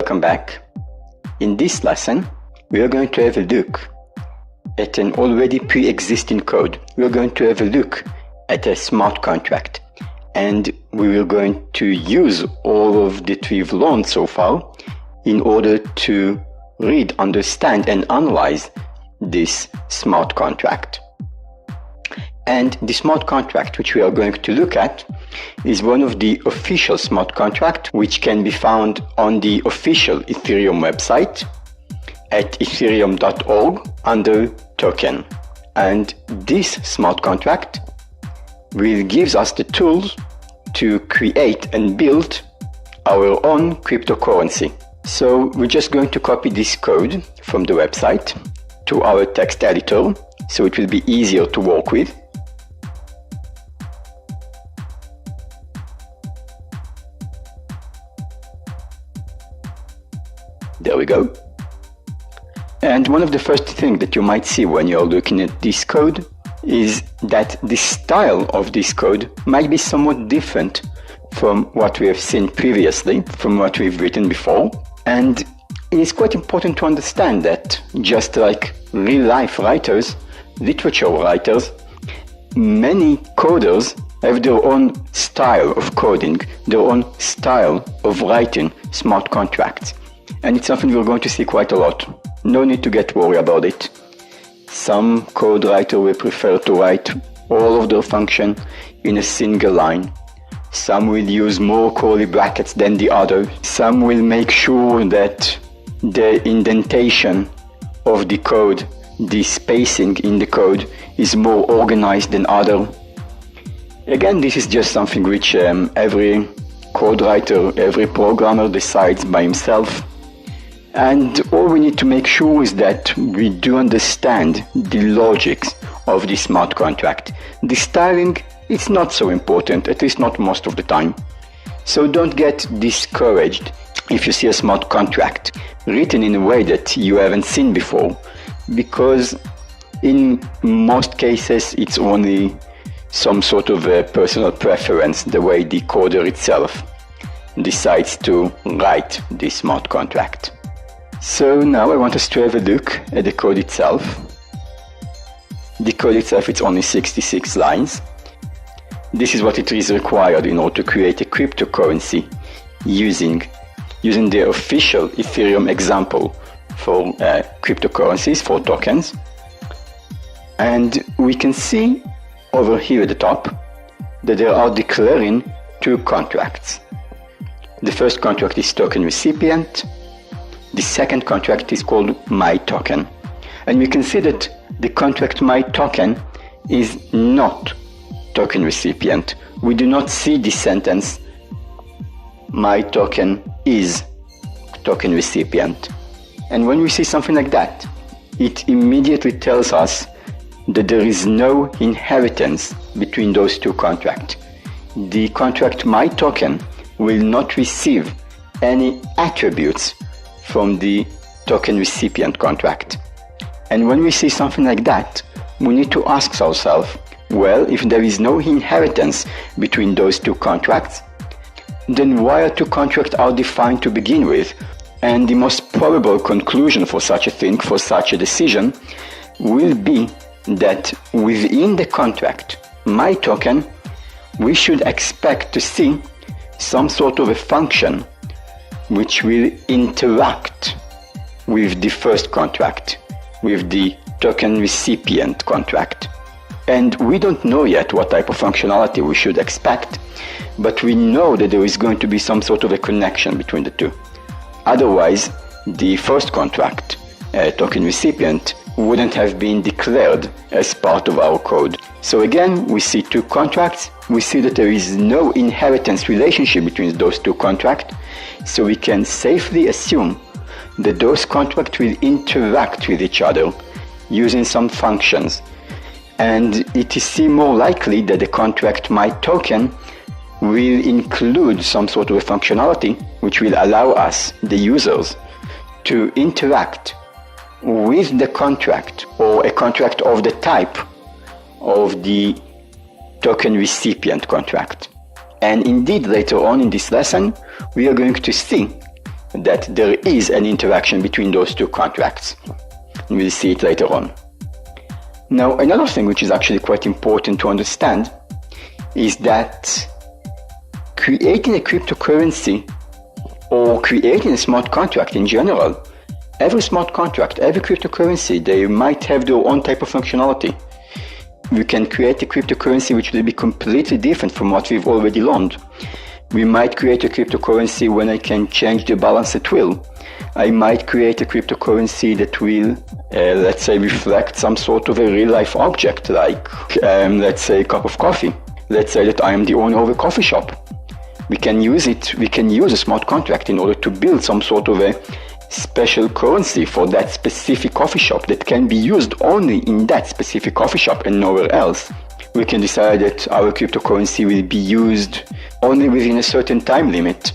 Welcome back. In this lesson, we are going to have a look at an already pre-existing code. We are going to have a look at a smart contract, and we are going to use all of that we've learned so far in order to read, understand, and analyze this smart contract. And the smart contract which we are going to look at is one of the official smart contracts which can be found on the official Ethereum website at ethereum.org under token. And this smart contract will give us the tools to create and build our own cryptocurrency. So we're just going to copy this code from the website to our text editor so it will be easier to work with. There we go. And one of the first things that you might see when you're looking at this code is that the style of this code might be somewhat different from what we have seen previously, from what we've written before. And it is quite important to understand that just like real-life writers, literature writers, many coders have their own style of coding, their own style of writing smart contracts. And it's something we're going to see quite a lot. No need to get worried about it. Some code writer will prefer to write all of their function in a single line. Some will use more curly brackets than the other. Some will make sure that the indentation of the code, the spacing in the code, is more organized than other. Again, this is just something which every code writer, every programmer decides by himself. And all we need to make sure is that we do understand the logics of the smart contract. The styling is not so important, at least not most of the time. So don't get discouraged if you see a smart contract written in a way that you haven't seen before, because in most cases it's only some sort of a personal preference, the way the coder itself decides to write this smart contract. So now I want us to have a look at the code itself. The code itself, it's only 66 lines. This is what it is required in order to create a cryptocurrency using the official Ethereum example for cryptocurrencies, for tokens. And we can see over here at the top that they are declaring two contracts. The first contract is token recipient. The second contract is called my token. And we can see that the contract my token is not token recipient. We do not see the sentence my token is token recipient. And when we see something like that, it immediately tells us that there is no inheritance between those two contracts. The contract my token will not receive any attributes from the token recipient contract. And when we see something like that, we need to ask ourselves, well, if there is no inheritance between those two contracts, then why are two contracts are defined to begin with? And the most probable conclusion for such a thing, for such a decision, will be that within the contract, my token, we should expect to see some sort of a function which will interact with the first contract, with the token recipient contract. And we don't know yet what type of functionality we should expect, but we know that there is going to be some sort of a connection between the two. Otherwise, the first contract, token recipient, wouldn't have been declared as part of our code. So again, we see two contracts. We see that there is no inheritance relationship between those two contracts. So we can safely assume that those contracts will interact with each other using some functions. And it is more likely that the contract my token will include some sort of a functionality which will allow us, the users, to interact with the contract, or a contract of the type of the token recipient contract. And indeed, later on in this lesson, we are going to see that there is an interaction between those two contracts. We'll see it later on. Now, another thing which is actually quite important to understand is that creating a cryptocurrency or creating a smart contract in general, every smart contract, every cryptocurrency, they might have their own type of functionality. We can create a cryptocurrency which will be completely different from what we've already learned. We might create a cryptocurrency when I can change the balance at will. I might create a cryptocurrency that will, let's say, reflect some sort of a real-life object, like, let's say, a cup of coffee. Let's say that I am the owner of a coffee shop. We can use a smart contract in order to build some sort of a special currency for that specific coffee shop that can be used only in that specific coffee shop and nowhere else. We can decide that our cryptocurrency will be used only within a certain time limit.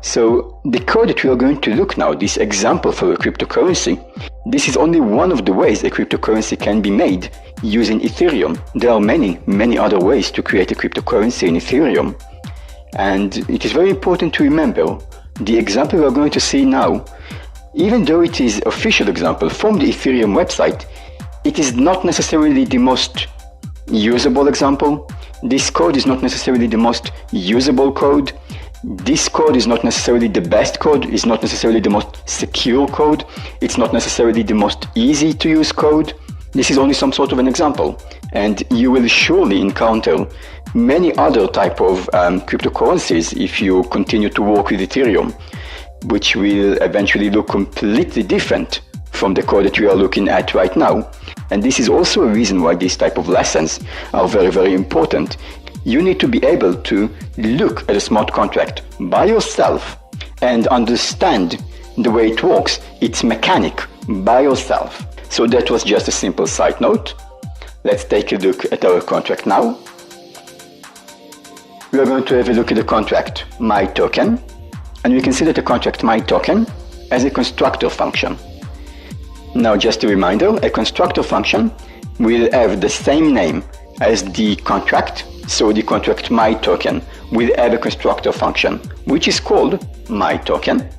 So the code that we are going to look now, this example for a cryptocurrency, this is only one of the ways a cryptocurrency can be made using Ethereum. There are many other ways to create a cryptocurrency in Ethereum. And it is very important to remember the example we are going to see now, even though it is an official example from the Ethereum website, it is not necessarily the most usable example. This code is not necessarily the most usable code. This code is not necessarily the best code, it's not necessarily the most secure code, it's not necessarily the most easy to use code. This is only some sort of an example, and you will surely encounter many other type of cryptocurrencies if you continue to work with Ethereum, which will eventually look completely different from the code that we are looking at right now. And this is also a reason why these type of lessons are very important. You need to be able to look at a smart contract by yourself and understand the way it works, its mechanic, by yourself. So that was just a simple side note. Let's take a look at our contract now. We are going to have a look at the contract myToken, and we can see that the contract myToken has a constructor function. Now, just a reminder, a constructor function will have the same name as the contract, so the contract myToken will have a constructor function, which is called myToken,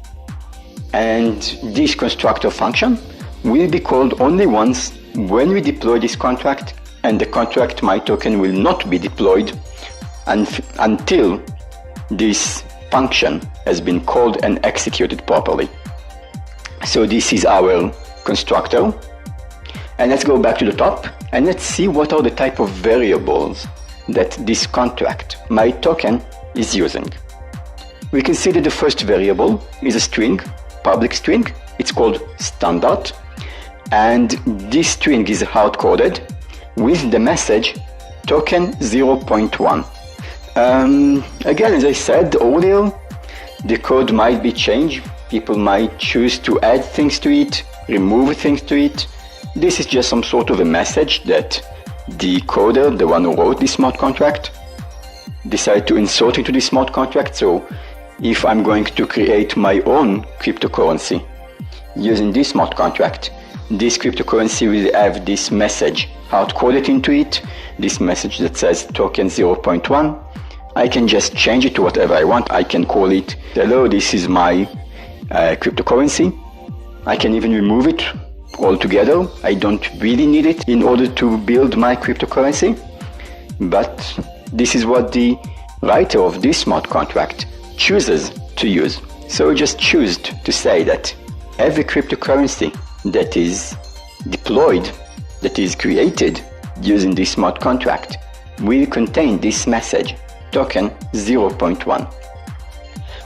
and this constructor function will be called only once when we deploy this contract, and the contract myToken will not be deployed until this function has been called and executed properly. So this is our constructor, and let's go back to the top and let's see what are the type of variables that this contract myToken is using. We can see that the first variable is a string, public string. It's called standard, and this string is hard-coded with the message token 0.1. Again, as I said earlier, the code might be changed. People might choose to add things to it, remove things to it. This is just some sort of a message that the coder, the one who wrote this smart contract, decided to insert into this smart contract. So if I'm going to create my own cryptocurrency using this smart contract, this cryptocurrency will have this message hard-coded into it, this message that says token 0.1. I can just change it to whatever I want. I can call it, hello, this is my cryptocurrency. I can even remove it altogether. I don't really need it in order to build my cryptocurrency. But this is what the writer of this smart contract chooses to use. So just choose to say that every cryptocurrency that is deployed, that is created using this smart contract, will contain this message, token 0.1.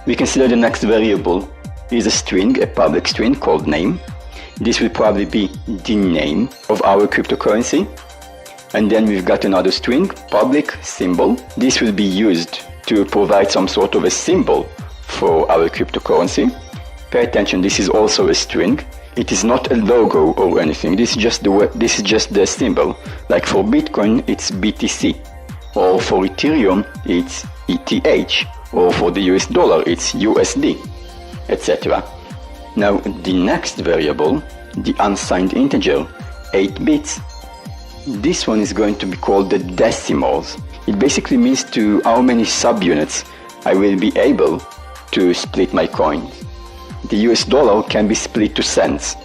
We consider the next variable is a string, a public string called name. This will probably be the name of our cryptocurrency. And then we've got another string, public symbol. This will be used to provide some sort of a symbol for our cryptocurrency. Pay attention, this is also a string. It is not a logo or anything. This is just the symbol. Like for Bitcoin, it's BTC, or for Ethereum, it's ETH, or for the US dollar, it's USD, etc. Now, the next variable, the unsigned integer, 8 bits, this one is going to be called the decimals. It basically means to how many subunits I will be able to split my coins. the US dollar can be split to cents,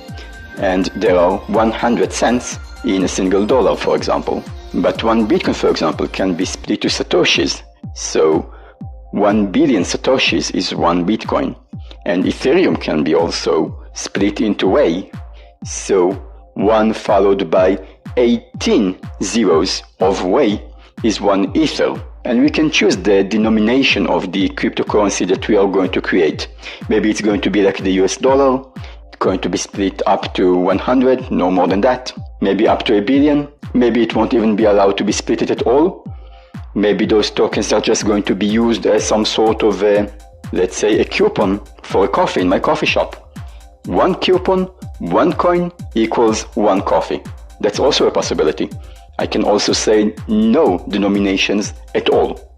and there are 100 cents in a single dollar, for example. But 1 Bitcoin, for example, can be split to satoshis. So 1 billion satoshis is 1 Bitcoin. And Ethereum can be also split into Wei. So 1 followed by 18 zeros of Wei is 1 Ether. And we can choose the denomination of the cryptocurrency that we are going to create. Maybe it's going to be like the US dollar, going to be split up to 100, no more than that. Maybe up to 1 billion. Maybe it won't even be allowed to be split at all. Maybe those tokens are just going to be used as some sort of let's say a coupon for a coffee in my coffee shop. 1 coupon, 1 coin equals 1 coffee. That's also a possibility. I can also say no denominations at all.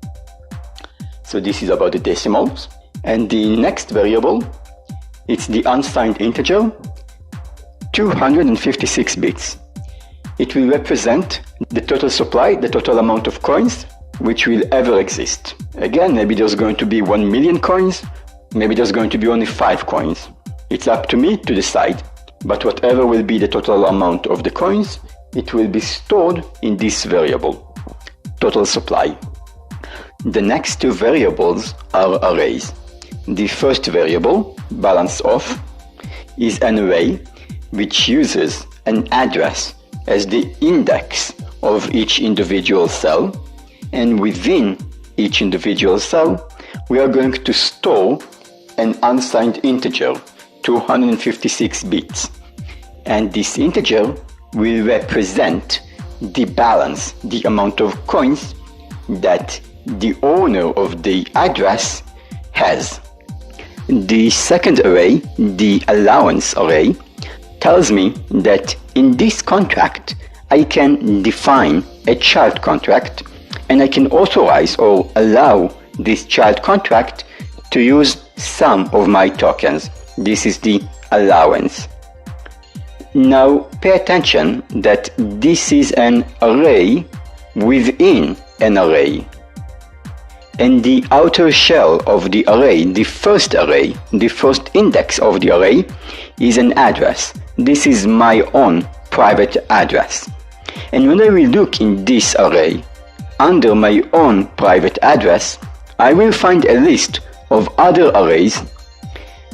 So this is about the decimals. And the next variable, it's the unsigned integer, 256 bits. It will represent the total supply, the total amount of coins which will ever exist. Again, maybe there's going to be 1 million coins, maybe there's going to be only 5 coins. It's up to me to decide, but whatever will be the total amount of the coins, it will be stored in this variable, total supply. The next 2 variables are arrays. The first variable, balance of, is an array which uses an address as the index of each individual cell, and within each individual cell we are going to store an unsigned integer, 256 bits, and this integer will represent the balance, the amount of coins that the owner of the address has. The second array, the allowance array, tells me that in this contract I can define a child contract, and I can authorize or allow this child contract to use some of my tokens. This is the allowance. Now pay attention that this is an array within an array. And the outer shell of the array, the first index of the array, is an address. This is my own private address. And when I will look in this array, under my own private address, I will find a list of other arrays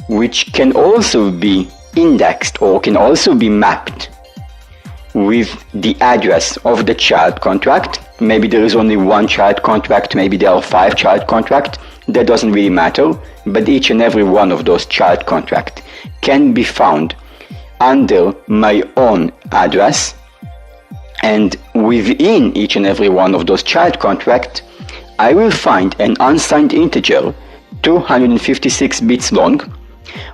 which can also be indexed or can also be mapped with the address of the child contract. Maybe there is only 1 child contract, maybe there are 5 child contracts. That doesn't really matter, but each and every one of those child contracts can be found under my own address, and within each and every one of those child contracts I will find an unsigned integer, 256 bits long,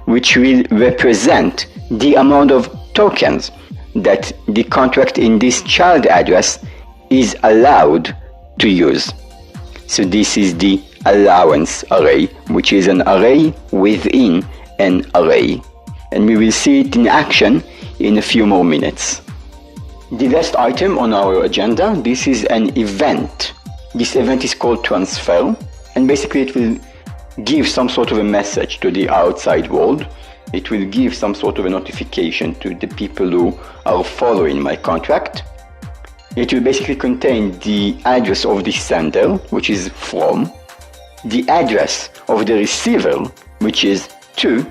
which will represent the amount of tokens that the contract in this child address is allowed to use. So this is the allowance array, which is an array within an array. And we will see it in action in a few more minutes. The last item on our agenda, this is an event. This event is called transfer, and basically it will give some sort of a message to the outside world. It will give some sort of a notification to the people who are following my contract. It will basically contain the address of the sender, which is from, the address of the receiver, which is to,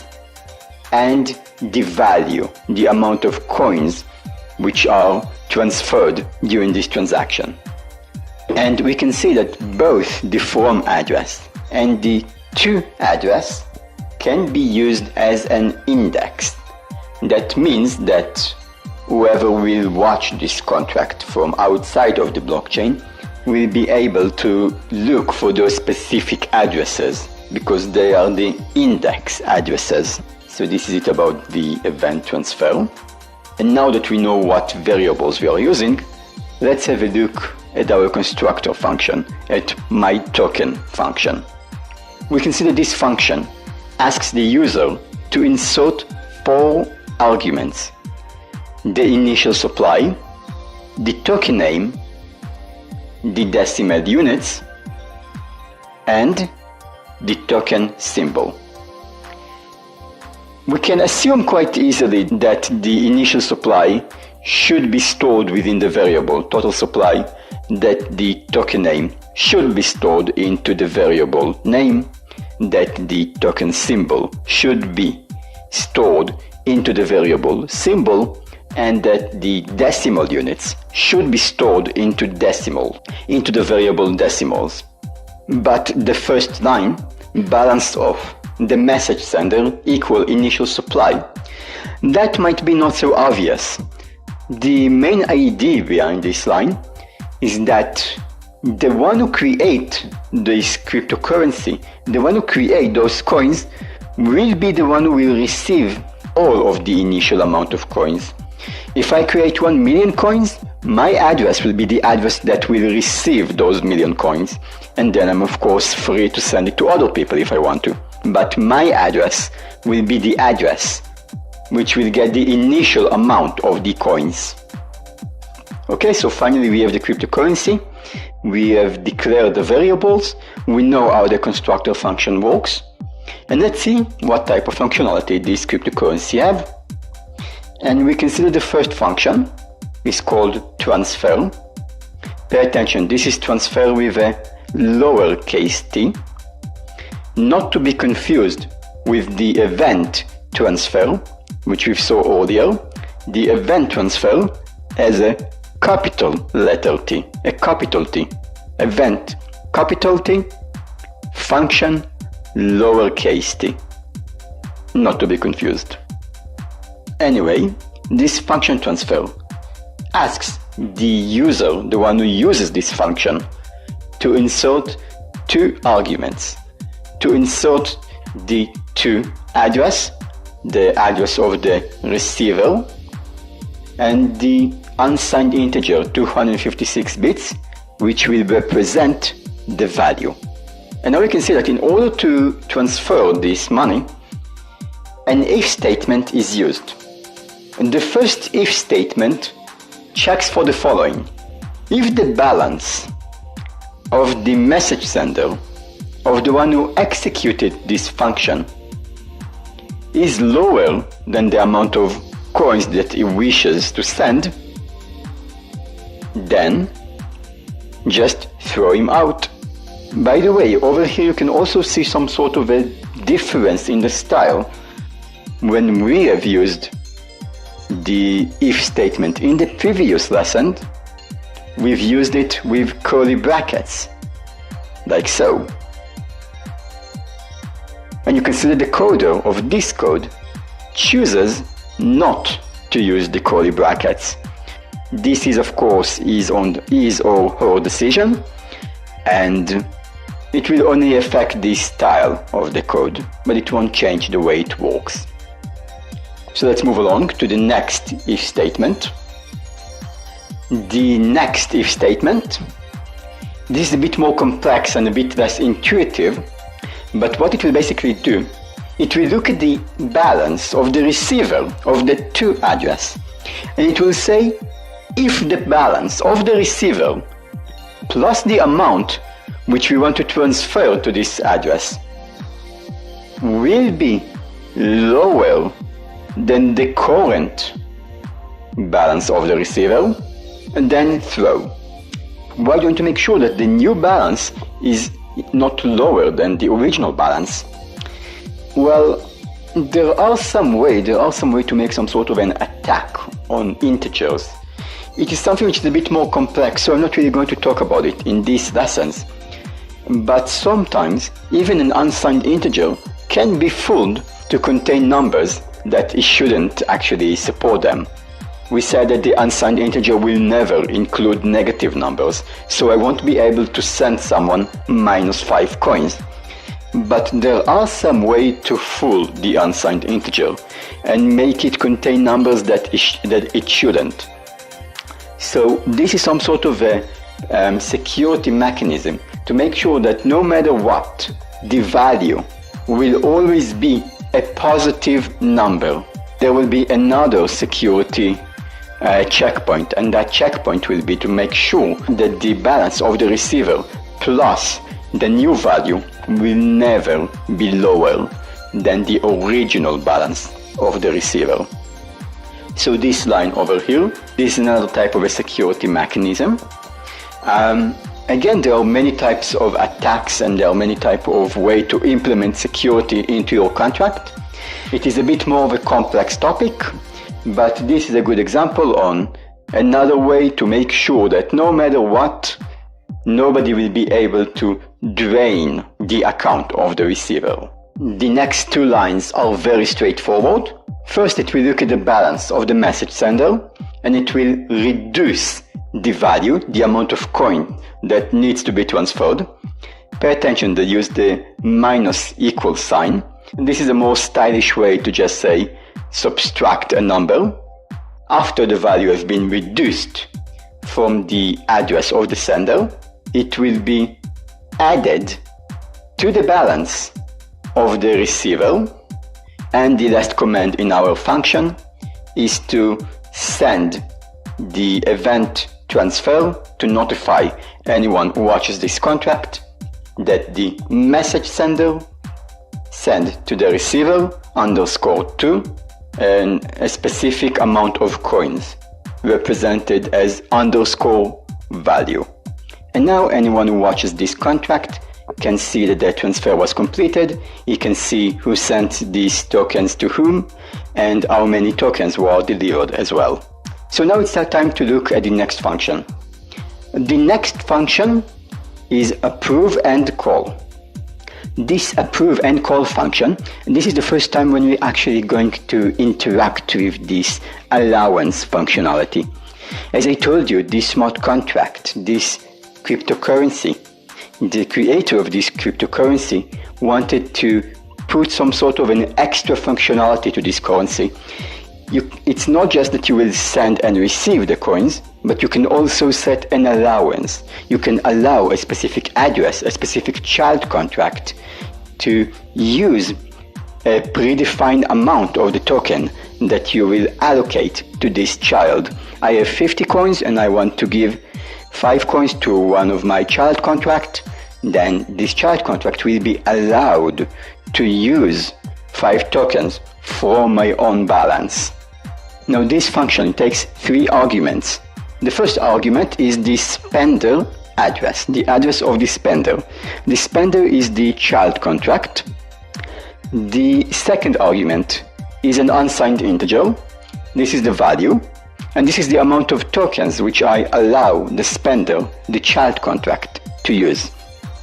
and the value, the amount of coins which are transferred during this transaction. And we can see that both the from address and the to address can be used as an index. That means that whoever will watch this contract from outside of the blockchain will be able to look for those specific addresses because they are the index addresses. So this is it about the event transfer. And now that we know what variables we are using, let's have a look at our constructor function, at myToken function. We can see that this function asks the user to insert 4 arguments: the initial supply, the token name, the decimal units, and the token symbol. We can assume quite easily that the initial supply should be stored within the variable total supply, that the token name should be stored into the variable name, that the token symbol should be stored into the variable symbol, and that the decimal units should be stored into the variable decimals. But the first line, balance of the message sender equal initial supply, that might be not so obvious. The main idea behind this line is that the one who create this cryptocurrency, the one who create those coins, will be the one who will receive all of the initial amount of coins. If I create 1 million coins, my address will be the address that will receive those million coins, and then I'm of course free to send it to other people if I want to. But my address will be the address which will get the initial amount of the coins. Okay, so finally we have the cryptocurrency. We have declared the variables. We know how the constructor function works. And let's see what type of functionality this cryptocurrency have. And we consider the first function is called transfer. Pay attention, this is transfer with a lowercase t, not to be confused with the event transfer, which we saw earlier. The event transfer has a capital letter T, a capital T. Event, capital T, function, lowercase t. Not to be confused. Anyway, this function transfer asks the user, the one who uses this function, to insert two arguments. To insert the to address, the address of the receiver, and the unsigned integer 256 bits, which will represent the value. And now we can see that in order to transfer this money, an if statement is used. And the first if statement checks for the following. If the balance of the message sender, of the one who executed this function, is lower than the amount of coins that he wishes to send, then just throw him out. By the way, over here you can also see some sort of a difference in the style. When we have used the if statement in the previous lesson, we've used it with curly brackets, like so. And you consider the coder of this code chooses not to use the curly brackets. This is of course his or her decision, and it will only affect the style of the code, but it won't change the way it works. So let's move along to the next if statement. The next if statement, this is a bit more complex and a bit less intuitive, but what it will basically do, it will look at the balance of the receiver of the to address, and it will say if the balance of the receiver plus the amount which we want to transfer to this address will be lower than the current balance of the receiver, and then throw. Why do you want to make sure that the new balance is not lower than the original balance? Well, there are some way to make some sort of an attack on integers. It is something which is a bit more complex, so I'm not really going to talk about it in these lessons. But sometimes even an unsigned integer can be fooled to contain numbers that it shouldn't actually support them. We said that the unsigned integer will never include negative numbers, so I won't be able to send someone -5 coins. But there are some way to fool the unsigned integer and make it contain numbers that it shouldn't. So this is some sort of a security mechanism to make sure that no matter what, the value will always be a positive number. There will be another security checkpoint, and that checkpoint will be to make sure that the balance of the receiver plus the new value will never be lower than the original balance. of the receiver. So this line over here, this is another type of a security mechanism. Again, there are many types of attacks and there are many types of ways to implement security into your contract. It is a bit more of a complex topic, but this is a good example on another way to make sure that no matter what, nobody will be able to drain the account of the receiver. The next two lines are very straightforward. First, it will look at the balance of the message sender and it will reduce the value, the amount of coin that needs to be transferred. Pay attention, they use the minus equal sign. This is a more stylish way to just say subtract a number after the value has been reduced from the address of the sender. It will be added to the balance of the receiver, and the last command in our function is to send the event transfer to notify anyone who watches this contract that the message sender send to the receiver _2 and a specific amount of coins represented as _value. And now anyone who watches this contract can see that the transfer was completed. You can see who sent these tokens to whom and how many tokens were delivered as well. So now it's time to look at the next function. The next function is approve and call. This approve and call function, this is the first time when we're actually going to interact with this allowance functionality. As I told you, this smart contract, this cryptocurrency, the creator of this cryptocurrency wanted to put some sort of an extra functionality to this currency. It's not just that you will send and receive the coins, but you can also set an allowance. You can allow a specific address, a specific child contract to use a predefined amount of the token that you will allocate to this child. I have 50 coins and I want to give 5 coins to one of my child contract. Then this child contract will be allowed to use 5 tokens from my own balance. Now this function takes 3 arguments. The first argument is the spender address, the address of the spender. The spender is the child contract. The second argument is an unsigned integer. This is the value. And this is the amount of tokens which I allow the spender, the child contract, to use.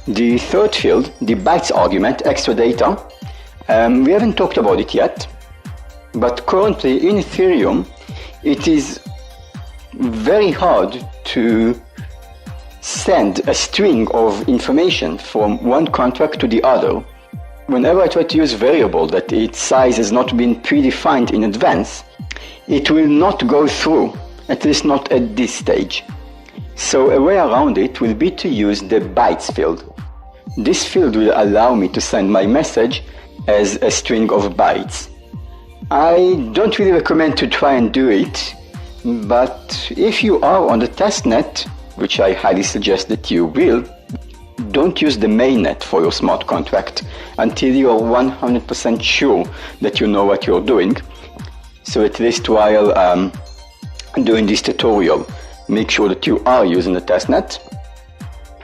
The third field, the bytes argument, extra data, we haven't talked about it yet, but currently in Ethereum, it is very hard to send a string of information from one contract to the other. Whenever I try to use variable that its size has not been predefined in advance, it will not go through, at least not at this stage. So a way around it will be to use the bytes field. This field will allow me to send my message as a string of bytes. I don't really recommend to try and do it, but if you are on the testnet, which I highly suggest that you will, don't use the mainnet for your smart contract until you are 100% sure that you know what you're doing. So at least while doing this tutorial, make sure that you are using the testnet.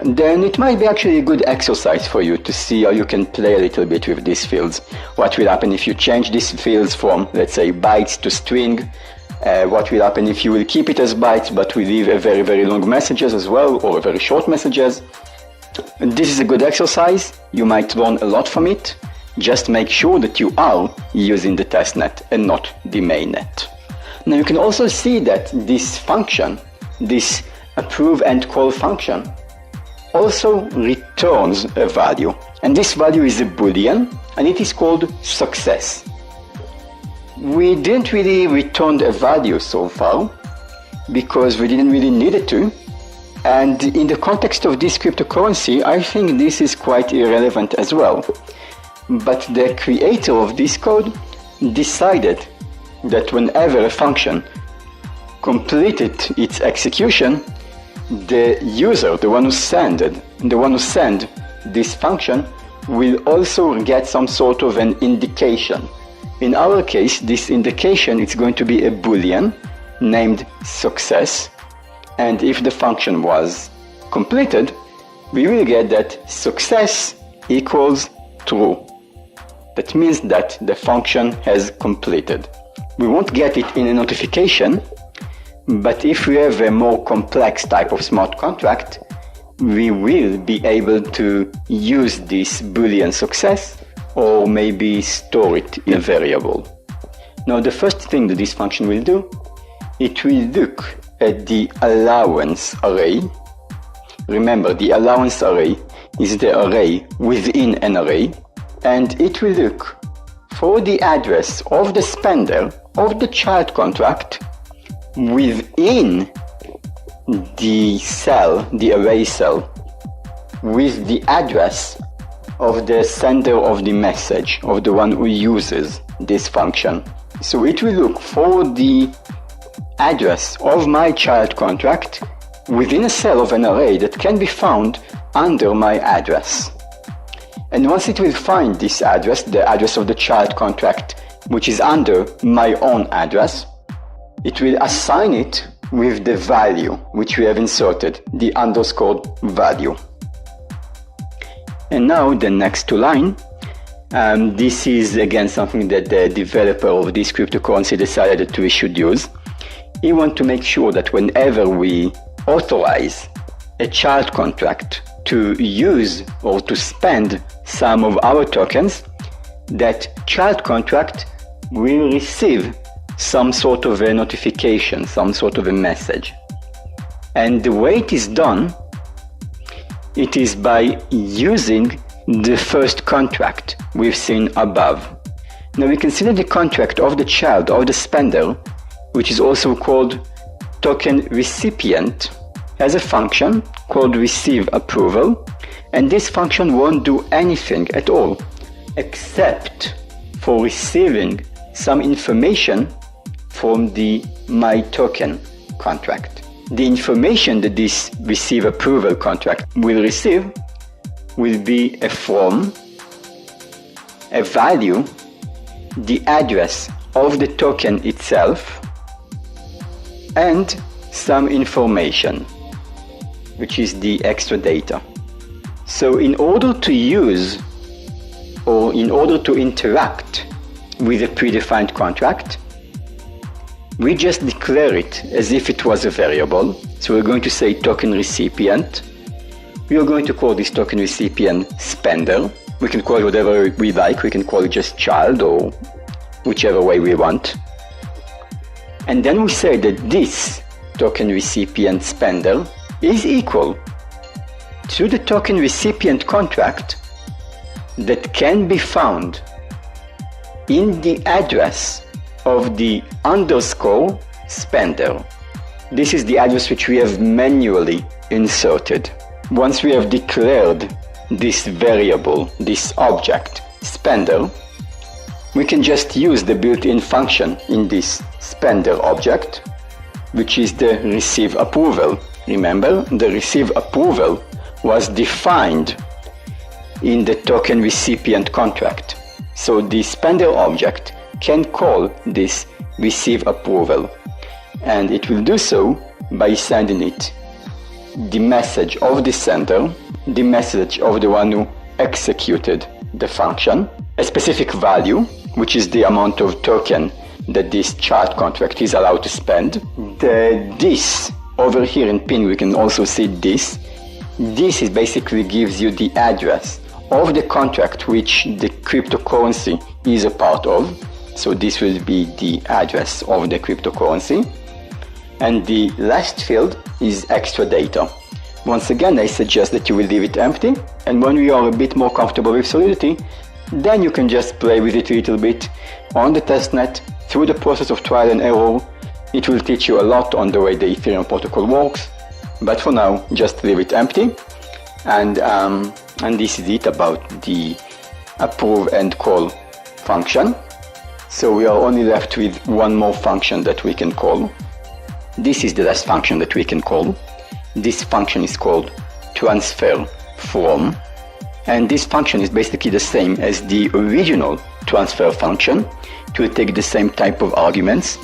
Then it might be actually a good exercise for you to see how you can play a little bit with these fields. What will happen if you change these fields from, let's say, bytes to string? What will happen if you will keep it as bytes but will leave a very, very long messages as well, or very short messages? This is a good exercise. You might learn a lot from it. Just make sure that you are using the testnet and not the mainnet. Now you can also see that this function, this approve and call function, also returns a value, and this value is a boolean and it is called success. We didn't really return a value so far because we didn't really need it to, and in the context of this cryptocurrency I think this is quite irrelevant as well. But the creator of this code decided that whenever a function completed its execution, the user, the one who sent this function, will also get some sort of an indication In our case, this indication is going to be a boolean named success, and if the function was completed, we will get that success equals true. That means that the function has completed. We won't get it in a notification, but if we have a more complex type of smart contract, we will be able to use this boolean success or maybe store it in a variable. Now the first thing that this function will do, it will look at the allowance array. Remember, the allowance array is the array within an array, and it will look for the address of the spender of the child contract within the cell, the array cell, with the address of the sender of the message, of the one who uses this function. So it will look for the address of my child contract within a cell of an array that can be found under my address. And once it will find this address, the address of the child contract, which is under my own address, it will assign it with the value which we have inserted, the underscore value. And now the next two lines, this is again something that the developer of this cryptocurrency decided that we should use. He wants to make sure that whenever we authorize a child contract to use or to spend some of our tokens, that child contract will receive some sort of a notification, some sort of a message. And the way it is done, it is by using the first contract we've seen above. Now we consider the contract of the child, of the spender, which is also called token recipient, has a function called receive approval, and this function won't do anything at all except for receiving some information from the my token contract. The information that this receive approval contract will receive will be a from, a value, the address of the token itself, and some information, which is the extra data. So in order to use or in order to interact with a predefined contract, we just declare it as if it was a variable. So we're going to say token recipient. We are going to call this token recipient spender. We can call it whatever we like. We can call it just child or whichever way we want. And then we say that this token recipient spender is equal to the token recipient contract that can be found in the address of the underscore spender. This is the address which we have manually inserted. Once we have declared this variable, this object, spender, we can just use the built-in function in this spender object, which is the receive approval. Remember, the receive approval was defined in the token recipient contract. So the spender object can call this receive approval, and it will do so by sending it the message of the sender, the message of the one who executed the function, a specific value, which is the amount of token that this child contract is allowed to spend. This over here in pin, we can also see this. This is basically gives you the address of the contract which the cryptocurrency is a part of. So this will be the address of the cryptocurrency. And the last field is extra data. Once again, I suggest that you will leave it empty, and when you are a bit more comfortable with Solidity, then you can just play with it a little bit on the testnet through the process of trial and error. It will teach you a lot on the way the Ethereum protocol works, but for now, just leave it empty. And this is it about the approve and call function. So we are only left with one more function that we can call. This is the last function that we can call. This function is called transfer from, and this function is basically the same as the original transfer function. It will take the same type of arguments,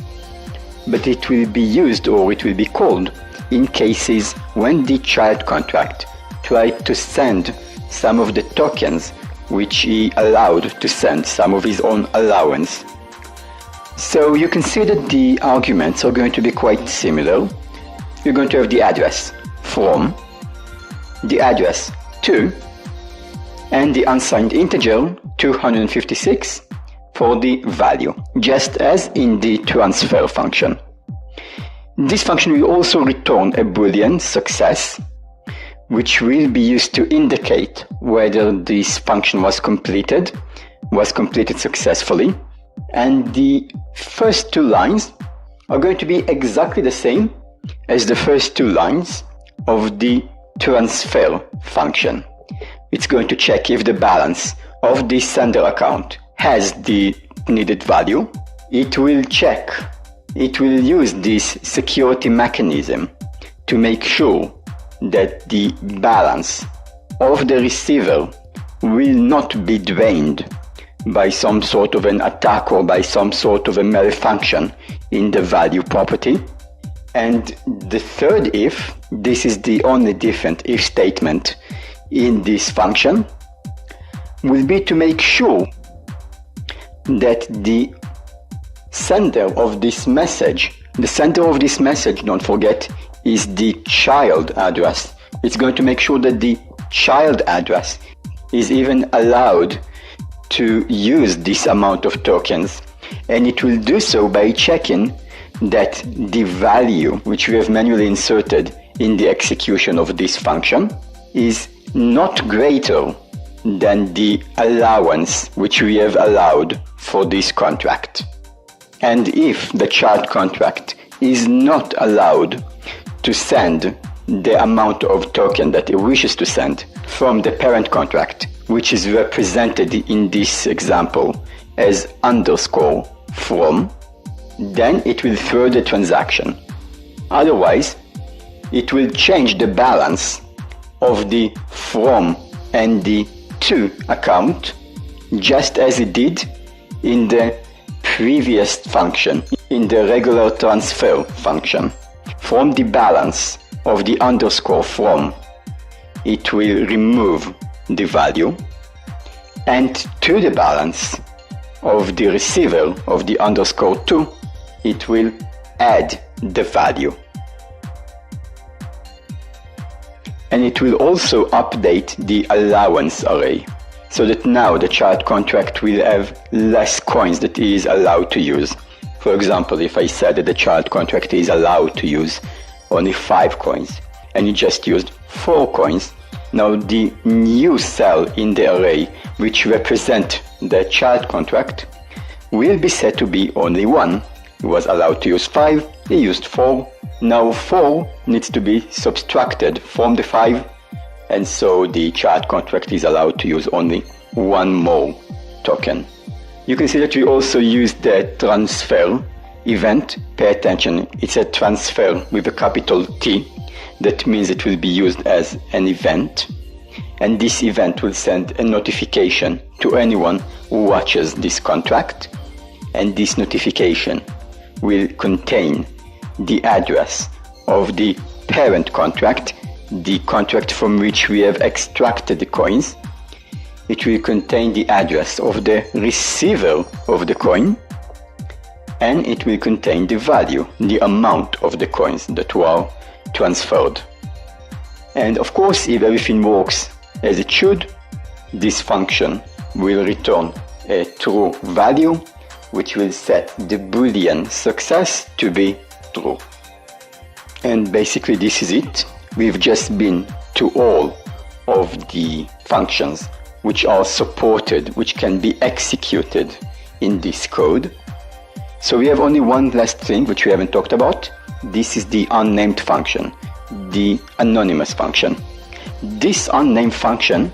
but it will be used, or it will be called, in cases when the child contract tried to send some of the tokens which he allowed to send, some of his own allowance. So you can see that the arguments are going to be quite similar. You're going to have the address from, the address to, and the unsigned integer 256 for the value, just as in the transfer function. This function will also return a Boolean success, which will be used to indicate whether this function was completed successfully. And the first two lines are going to be exactly the same as the first two lines of the transfer function. It's going to check if the balance of the sender account has the needed value. It will check, it will use this security mechanism to make sure that the balance of the receiver will not be drained by some sort of an attack or by some sort of a malfunction in the value property. And the third if, this is the only different if statement in this function, will be to make sure that the sender of this message, don't forget, is the child address. It's going to make sure that the child address is even allowed to use this amount of tokens, and it will do so by checking that the value which we have manually inserted in the execution of this function is not greater than the allowance which we have allowed for this contract. And if the child contract is not allowed to send the amount of token that it wishes to send from the parent contract, which is represented in this example as underscore from, then it will throw the transaction. Otherwise, it will change the balance of the from and the to account, just as it did in the previous function, in the regular transfer function. From the balance of the underscore from, it will remove the value, and to the balance of the receiver of the underscore to, it will add the value. And it will also update the allowance array, so that now the child contract will have less coins that it is allowed to use. For example, if I said that the child contract is allowed to use only 5 coins, and you just used 4 coins, now the new cell in the array which represent the child contract will be set to be only 1. He was allowed to use 5, he used 4. Now 4 needs to be subtracted from the 5, and so the child contract is allowed to use only 1 more token. You can see that we also use the transfer event. Pay attention, it's a transfer with a capital T. That means it will be used as an event, and this event will send a notification to anyone who watches this contract, and this notification will contain the address of the parent contract, the contract from which we have extracted the coins. It will contain the address of the receiver of the coin, and it will contain the value, the amount of the coins that were transferred. And of course, if everything works as it should, this function will return a true value, which will set the Boolean success to be true. And basically this is it. We've just been to all of the functions which are supported, which can be executed in this code. So we have only one last thing which we haven't talked about. This is the unnamed function, the anonymous function. This unnamed function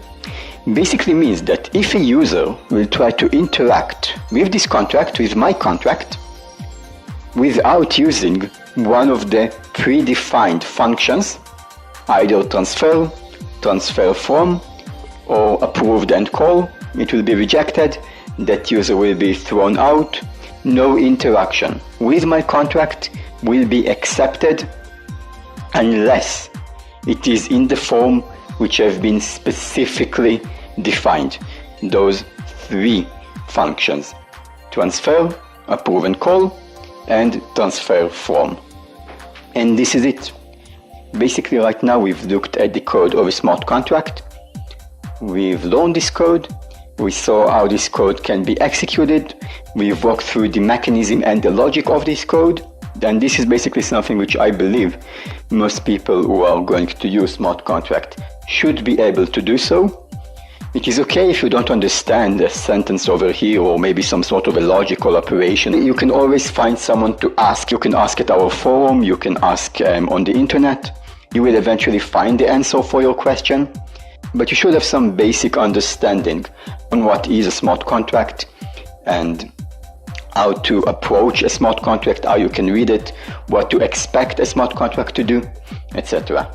basically means that if a user will try to interact with this contract, with my contract, without using one of the predefined functions, either transfer, transfer from, or approved and call, it will be rejected, that user will be thrown out. No interaction with my contract will be accepted unless it is in the form which have been specifically defined. Those three functions: transfer, approve and call, and transfer from. And this is it. Basically, right now we've looked at the code of a smart contract. We've learned this code. We saw how this code can be executed. We've walked through the mechanism and the logic of this code. And this is basically something which I believe most people who are going to use smart contract should be able to do so. It is okay if you don't understand a sentence over here or maybe some sort of a logical operation. You can always find someone to ask. You can ask at our forum, you can ask on the internet. You will eventually find the answer for your question. But you should have some basic understanding on what is a smart contract and how to approach a smart contract, how you can read it, what to expect a smart contract to do, etc.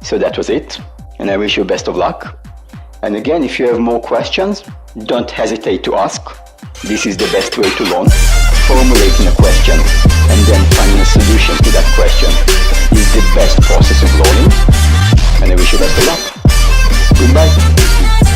So that was it, and I wish you best of luck. And again, if you have more questions, don't hesitate to ask. This is the best way to learn. Formulating a question and then finding a solution to that question is the best process of learning. And I wish you best of luck. Goodbye.